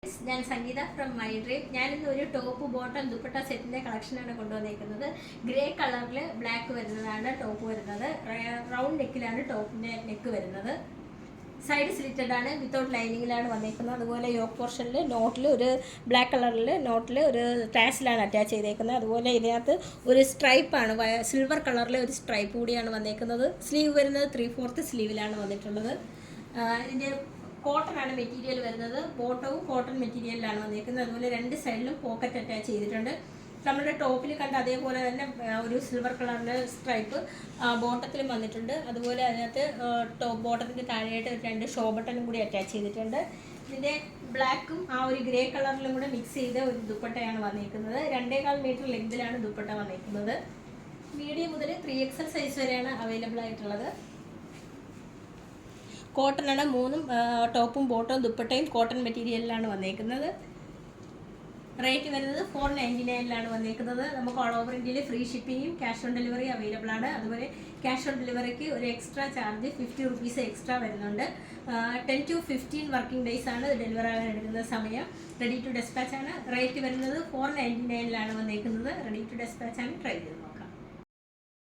ഞാൻ സംഗീത from my dream. ഞാനിന്ന് ഒരു ടോപ്പ് ബോട്ടം ദുപ്പട്ട സെറ്റിൻ്റെ കളക്ഷനാണ് കൊണ്ടുവന്നേക്കുന്നത്. ഗ്രേ കളറിൽ ബ്ലാക്ക് വരുന്നതാണ് ടോപ്പ് വരുന്നത്. റൗണ്ട് നെക്കിലാണ് ടോപ്പിൻ്റെ നെക്ക് വരുന്നത്. സൈഡ് സ്ലിറ്റഡ് ആണ്, വിത്തൗട്ട് ലൈനിങ്ങിലാണ് വന്നേക്കുന്നത്. അതുപോലെ യോക്ക് പോർഷനിൽ നോട്ടിൽ ഒരു ബ്ലാക്ക് കളറിൽ നോട്ടിൽ ഒരു ടാസിലാണ് അറ്റാച്ച് ചെയ്തേക്കുന്നത്. അതുപോലെ ഇതിനകത്ത് ഒരു സ്ട്രൈപ്പാണ്, സിൽവർ കളറിലെ ഒരു സ്ട്രൈപ്പ് കൂടിയാണ് വന്നേക്കുന്നത്. സ്ലീവ് വരുന്നത് 3/4 സ്ലീവിലാണ് വന്നിട്ടുള്ളത്. ഇതിൻ്റെ കോട്ടൺ ആണ് മെറ്റീരിയൽ വരുന്നത്. ബോട്ടവും കോട്ടൺ മെറ്റീരിയലിലാണ് വന്നിരിക്കുന്നത്. അതുപോലെ രണ്ട് സൈഡിലും പോക്കറ്റ് അറ്റാച്ച് ചെയ്തിട്ടുണ്ട്. നമ്മുടെ ടോപ്പിൽ കണ്ട അതേപോലെ തന്നെ ഒരു സിൽവർ കളറിൻ്റെ സ്ട്രൈപ്പ് ബോട്ടത്തിലും വന്നിട്ടുണ്ട്. അതുപോലെ അതിനകത്ത് ബോട്ടത്തിൻ്റെ താഴെയായിട്ട് രണ്ട് ഷോ ബട്ടണും കൂടി അറ്റാച്ച് ചെയ്തിട്ടുണ്ട്. ഇതിൻ്റെ ബ്ലാക്കും ആ ഒരു ഗ്രേ കളറിലും കൂടെ മിക്സ് ചെയ്ത ഒരു ദുപ്പട്ടയാണ് വന്നിരിക്കുന്നത്. 2.25 മീറ്റർ ലെങ്തിലാണ് ദുപ്പട്ട വന്നിരിക്കുന്നത്. മീഡിയം മുതൽ 3XL സൈസ് വരെയാണ് അവൈലബിൾ ആയിട്ടുള്ളത്. കോട്ടൺ ആണ്. മൂന്നും ടോപ്പും ബോട്ടവും ദുപ്പട്ടയും കോട്ടൺ മെറ്റീരിയലിലാണ് വന്നേക്കുന്നത്. റേറ്റ് വരുന്നത് 499 വന്നേക്കുന്നത്. നമുക്ക് ഓൾ ഓവർ ഇന്ത്യയിൽ ഫ്രീ ഷിപ്പിങ്ങും ക്യാഷ് ഓൺ ഡെലിവറി അവൈലബിൾ ആണ്. അതുപോലെ ക്യാഷ് ഓൺ ഡെലിവറിക്ക് ഒരു എക്സ്ട്രാ ചാർജ് 50 റുപ്പീസ് എക്സ്ട്രാ വരുന്നുണ്ട്. 10 to 15 വർക്കിംഗ് ഡേയ്സ് ആണ് ഡെലിവറി ആകാൻ എടുക്കുന്ന സമയം. റെഡി ടു ഡെസ്പാച്ച് ആണ്. റേറ്റ് വരുന്നത് 499 വന്നേക്കുന്നത്. റെഡി ടു ഡെസ്പാച്ച് ആണ്. ട്രൈ ചെയ്ത് നോക്കാം.